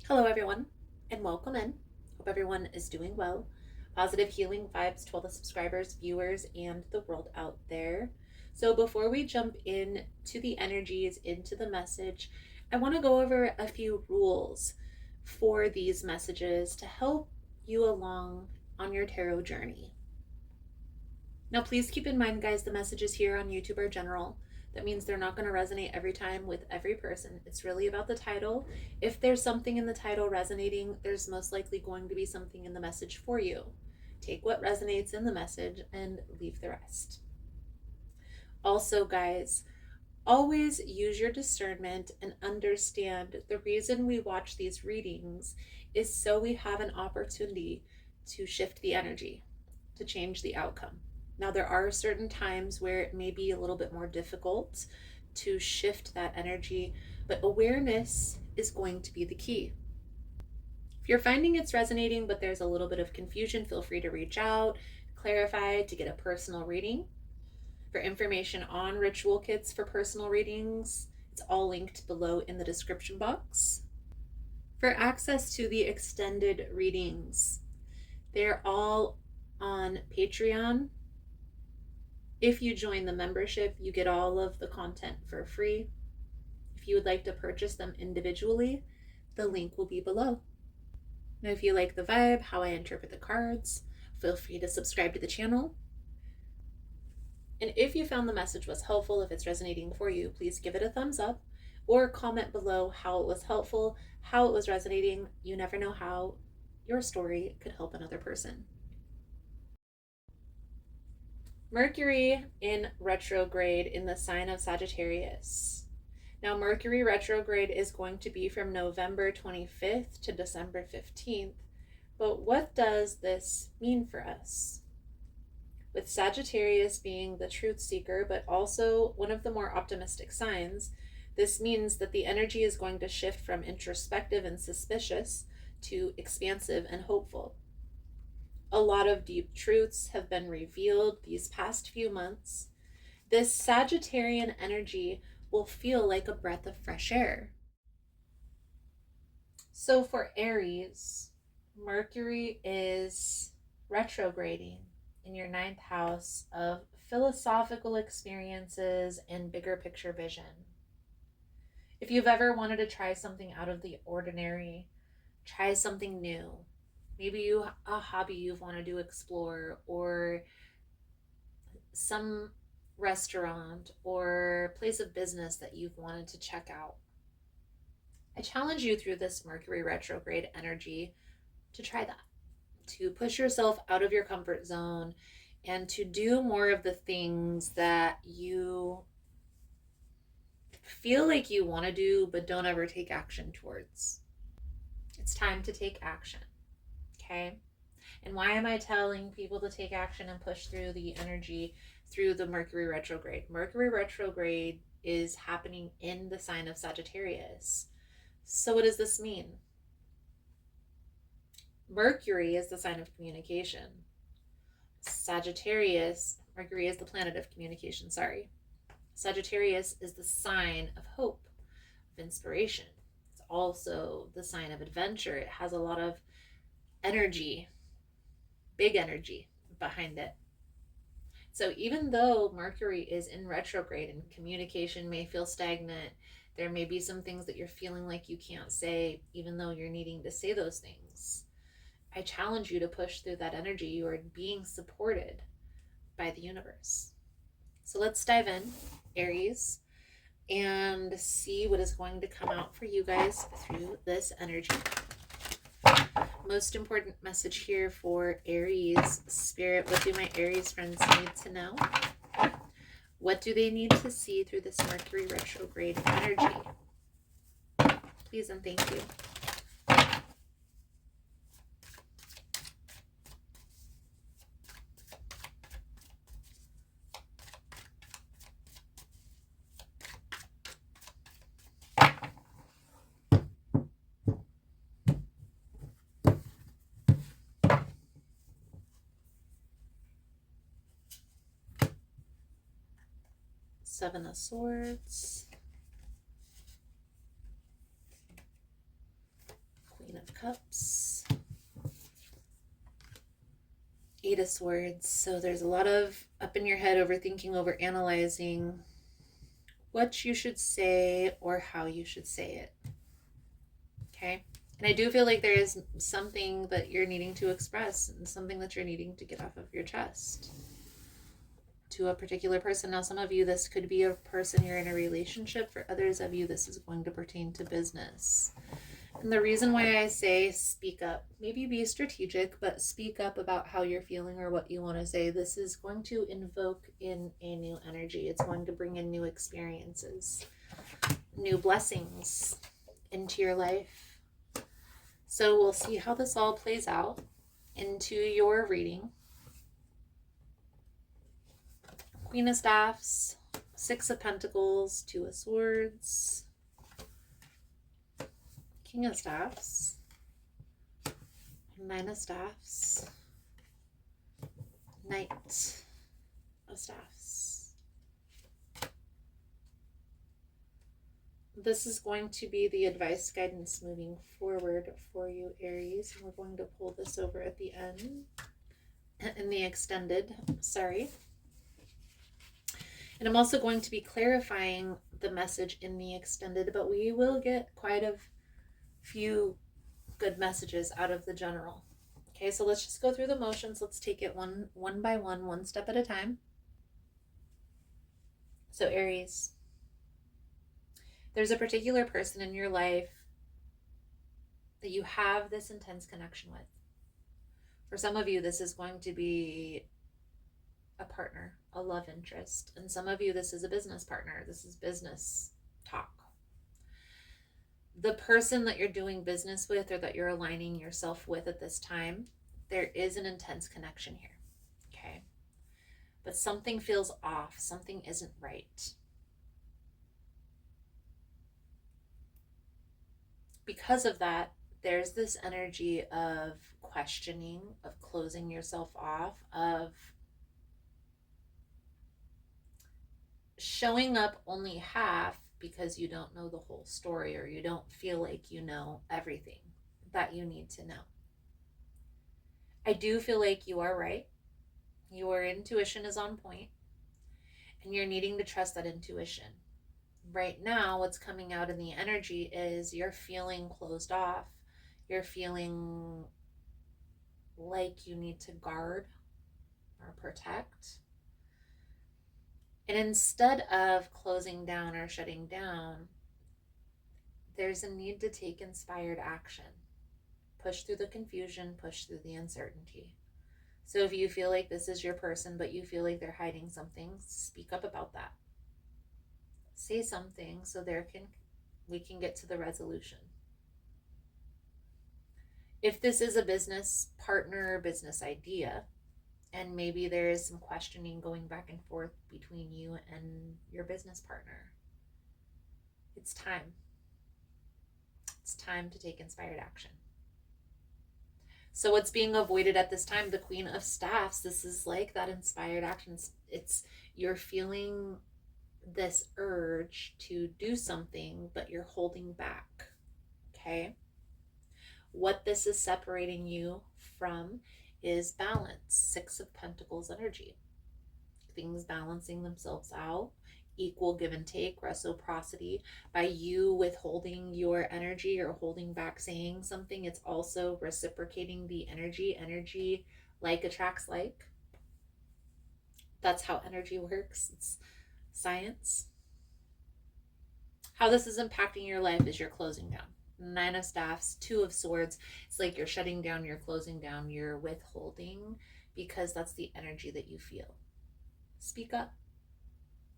Hello, everyone, and welcome in. Hope everyone is doing well. Positive healing vibes to all the subscribers, viewers, and the world out there. So, before we jump in to the energies, into the message, I want to go over a few rules for these messages to help you along on your tarot journey. Now, please keep in mind, guys, the messages here on YouTube are general. That means they're not going to resonate every time with every person. It's really about the title. If there's something in the title resonating, there's most likely going to be something in the message for you. Take what resonates in the message and leave the rest. Also, guys, always use your discernment and understand the reason we watch these readings is so we have an opportunity to shift the energy, to change the outcome. Now, there are certain times where it may be a little bit more difficult to shift that energy, but awareness is going to be the key. If you're finding it's resonating, but there's a little bit of confusion, feel free to reach out, clarify, to get a personal reading. For information on ritual kits for personal readings, it's all linked below in the description box. For access to the extended readings, they're all on Patreon. If you join the membership, you get all of the content for free. If you would like to purchase them individually, the link will be below. Now, if you like the vibe, how I interpret the cards, feel free to subscribe to the channel. And if you found the message was helpful, if it's resonating for you, please give it a thumbs up or comment below how it was helpful, how it was resonating. You never know how your story could help another person. Mercury in retrograde in the sign of Sagittarius. Now, Mercury retrograde is going to be from November 25th to December 15th. But what does this mean for us? With Sagittarius being the truth seeker, but also one of the more optimistic signs, this means that the energy is going to shift from introspective and suspicious to expansive and hopeful. A lot of deep truths have been revealed these past few months. This Sagittarian energy will feel like a breath of fresh air. So for Aries, Mercury is retrograding in your ninth house of philosophical experiences and bigger picture vision. If you've ever wanted to try something out of the ordinary, try something new, maybe a hobby you've wanted to explore, or some restaurant or place of business that you've wanted to check out, I challenge you through this Mercury retrograde energy to try that, to push yourself out of your comfort zone and to do more of the things that you feel like you want to do but don't ever take action towards. It's time to take action, okay? And why am I telling people to take action and push through the energy through the Mercury retrograde? Mercury retrograde is happening in the sign of Sagittarius. So what does this mean? Mercury is the sign of communication. Mercury is the planet of communication, sorry. Sagittarius is the sign of hope, of inspiration. It's also the sign of adventure. It has a lot of energy, big energy behind it. So even though Mercury is in retrograde and communication may feel stagnant, there may be some things that you're feeling like you can't say, even though you're needing to say those things. I challenge you to push through that energy. You are being supported by the universe. So let's dive in, Aries, and see what is going to come out for you guys through this energy. Most important message here for Aries Spirit. What do my Aries friends need to know? What do they need to see through this Mercury retrograde energy? Please and thank you. Seven of Swords, Cups, Eight of Swords. So there's a lot of up in your head, overthinking, over analyzing what you should say or how you should say it. Okay. And I do feel like there is something that you're needing to express and something that you're needing to get off of your chest to a particular person. Now, some of you, this could be a person you're in a relationship. For others of you, this is going to pertain to business. And the reason why I say speak up, maybe be strategic, but speak up about how you're feeling or what you want to say. This is going to invoke in a new energy. It's going to bring in new experiences, new blessings into your life. So we'll see how this all plays out into your reading. Queen of Staffs, Six of Pentacles, Two of Swords, King of Staffs, Nine of Staffs, Knight of Staffs. This is going to be the advice guidance moving forward for you, Aries. And we're going to pull this over at the end, in the extended, sorry. And I'm also going to be clarifying the message in the extended, but we will get quite a few good messages out of the general. Okay, so let's just go through the motions. Let's take it one by one step at a time. So Aries, there's a particular person in your life that you have this intense connection with. For some of you, this is going to be a partner, a love interest. And some of you, this is a business partner. This is business talk. The person that you're doing business with or that you're aligning yourself with at this time, there is an intense connection here. Okay. But something feels off. Something isn't right. Because of that, there's this energy of questioning, of closing yourself off, of showing up only half because you don't know the whole story or you don't feel like you know everything that you need to know. I do feel like you are right. Your intuition is on point and you're needing to trust that intuition. Right now, what's coming out in the energy is you're feeling closed off. You're feeling like you need to guard or protect. And instead of closing down or shutting down, there's a need to take inspired action. Push through the confusion, push through the uncertainty. So if you feel like this is your person, but you feel like they're hiding something, speak up about that. Say something so we can get to the resolution. If this is a business partner or business idea, and maybe there is some questioning going back and forth between you and your business partner, it's time. It's time to take inspired action. So what's being avoided at this time? The Queen of Staffs. This is like that inspired action. You're feeling this urge to do something, but you're holding back. Okay? What this is separating you from is balance. Six of Pentacles energy. Things balancing themselves out. Equal give and take, reciprocity. By you withholding your energy or holding back saying something, it's also reciprocating the energy. Energy like attracts like. That's how energy works. It's science. How this is impacting your life is you're closing down. Nine of Staffs, Two of Swords. It's like you're shutting down, you're closing down, you're withholding because that's the energy that you feel. Speak up.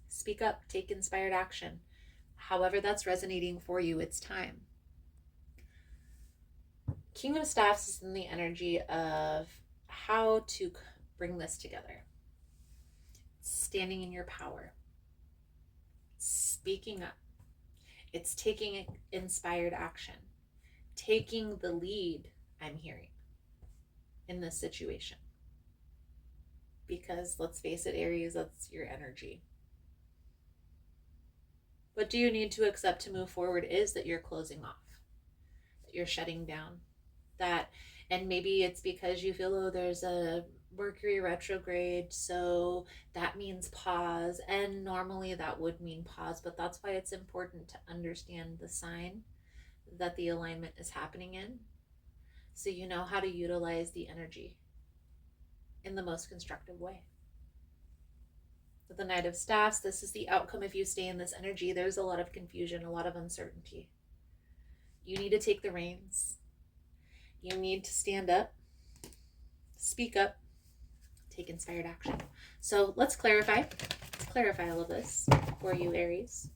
Speak up. Take inspired action. However that's resonating for you, it's time. King of Staffs is in the energy of how to bring this together. Standing in your power. Speaking up. It's taking inspired action. Taking the lead, I'm hearing, in this situation. Because let's face it, Aries, that's your energy. What do you need to accept to move forward is that you're closing off, that you're shutting down. that, and maybe it's because you feel, oh, there's a Mercury retrograde, so that means pause. And normally that would mean pause, but that's why it's important to understand the sign that the alignment is happening in, so you know how to utilize the energy in the most constructive way. With the Knight of Staffs, this is the outcome if you stay in this energy. There's a lot of confusion, a lot of uncertainty. You need to take the reins. You need to stand up, speak up, take inspired action. So let's clarify. Let's clarify all of this for you, Aries.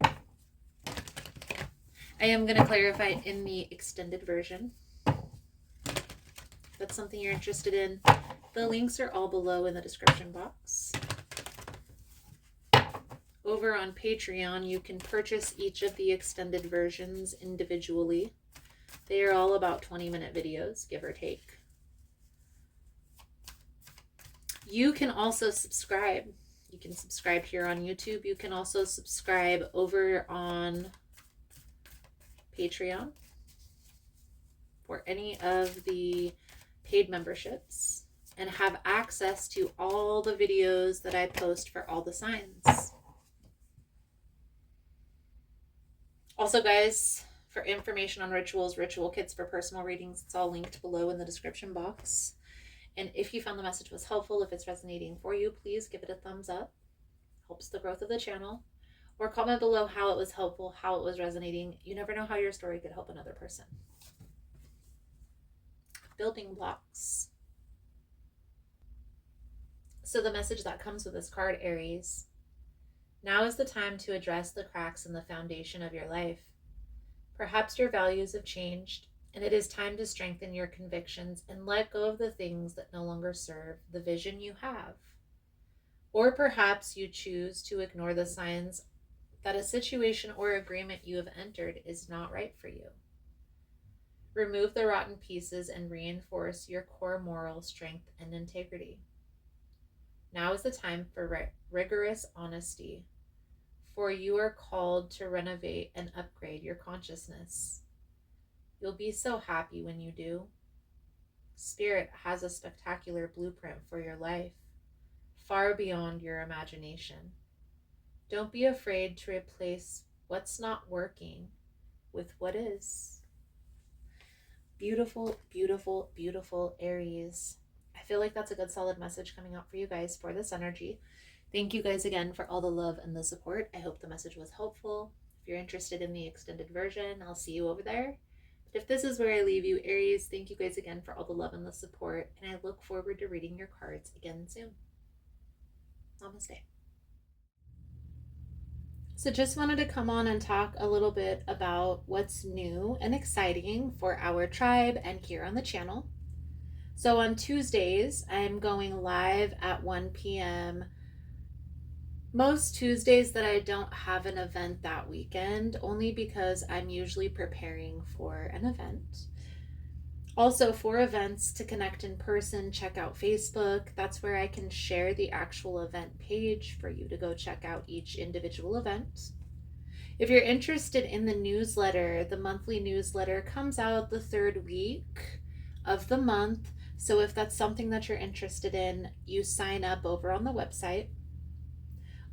I am going to clarify in the extended version. If that's something you're interested in, the links are all below in the description box. Over on Patreon, you can purchase each of the extended versions individually. They are all about 20-minute videos, give or take. You can also subscribe. You can subscribe here on YouTube. You can also subscribe over on Patreon for any of the paid memberships and have access to all the videos that I post for all the signs. Also, guys, for information on rituals, ritual kits for personal readings, it's all linked below in the description box. And if you found the message was helpful, if it's resonating for you, please give it a thumbs up. Helps the growth of the channel. Or comment below how it was helpful, how it was resonating. You never know how your story could help another person. Building blocks. So the message that comes with this card, Aries. Now is the time to address the cracks in the foundation of your life. Perhaps your values have changed, and it is time to strengthen your convictions and let go of the things that no longer serve the vision you have. Or perhaps you choose to ignore the signs that a situation or agreement you have entered is not right for you. Remove the rotten pieces and reinforce your core moral strength and integrity. Now is the time for rigorous honesty, for you are called to renovate and upgrade your consciousness. You'll be so happy when you do. Spirit has a spectacular blueprint for your life, far beyond your imagination. Don't be afraid to replace what's not working with what is. Beautiful, beautiful, beautiful Aries. I feel like that's a good solid message coming out for you guys for this energy. Thank you guys again for all the love and the support. I hope the message was helpful. If you're interested in the extended version, I'll see you over there. But if this is where I leave you, Aries, thank you guys again for all the love and the support, and I look forward to reading your cards again soon. Namaste. So just wanted to come on and talk a little bit about what's new and exciting for our tribe and here on the channel. So on Tuesdays, I'm going live at 1 p.m. Most Tuesdays that I don't have an event that weekend, only because I'm usually preparing for an event. Also, for events to connect in person, check out Facebook. That's where I can share the actual event page for you to go check out each individual event. If you're interested in the newsletter, the monthly newsletter comes out the third week of the month. So if that's something that you're interested in, you sign up over on the website.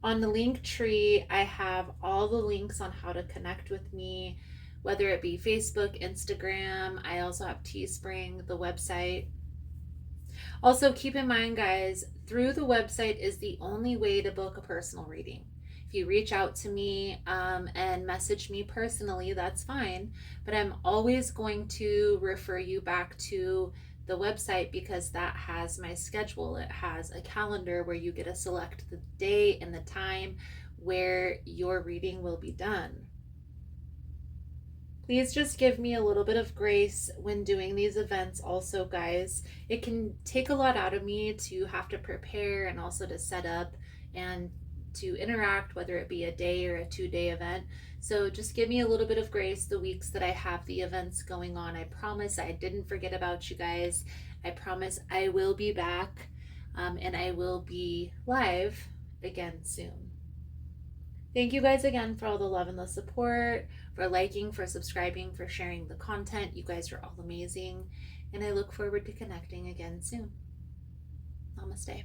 On the link tree, I have all the links on how to connect with me, whether it be Facebook, Instagram. I also have Teespring, the website. Also, keep in mind, guys, through the website is the only way to book a personal reading. If you reach out to me and message me personally, that's fine. But I'm always going to refer you back to the website because that has my schedule. It has a calendar where you get to select the day and the time where your reading will be done. Please just give me a little bit of grace when doing these events also, guys. It can take a lot out of me to have to prepare and also to set up and to interact, whether it be a day or a 2-day event. So just give me a little bit of grace the weeks that I have the events going on. I promise I didn't forget about you guys. I promise I will be back and I will be live again soon. Thank you guys again for all the love and the support, for liking, for subscribing, for sharing the content. You guys are all amazing. And I look forward to connecting again soon. Namaste.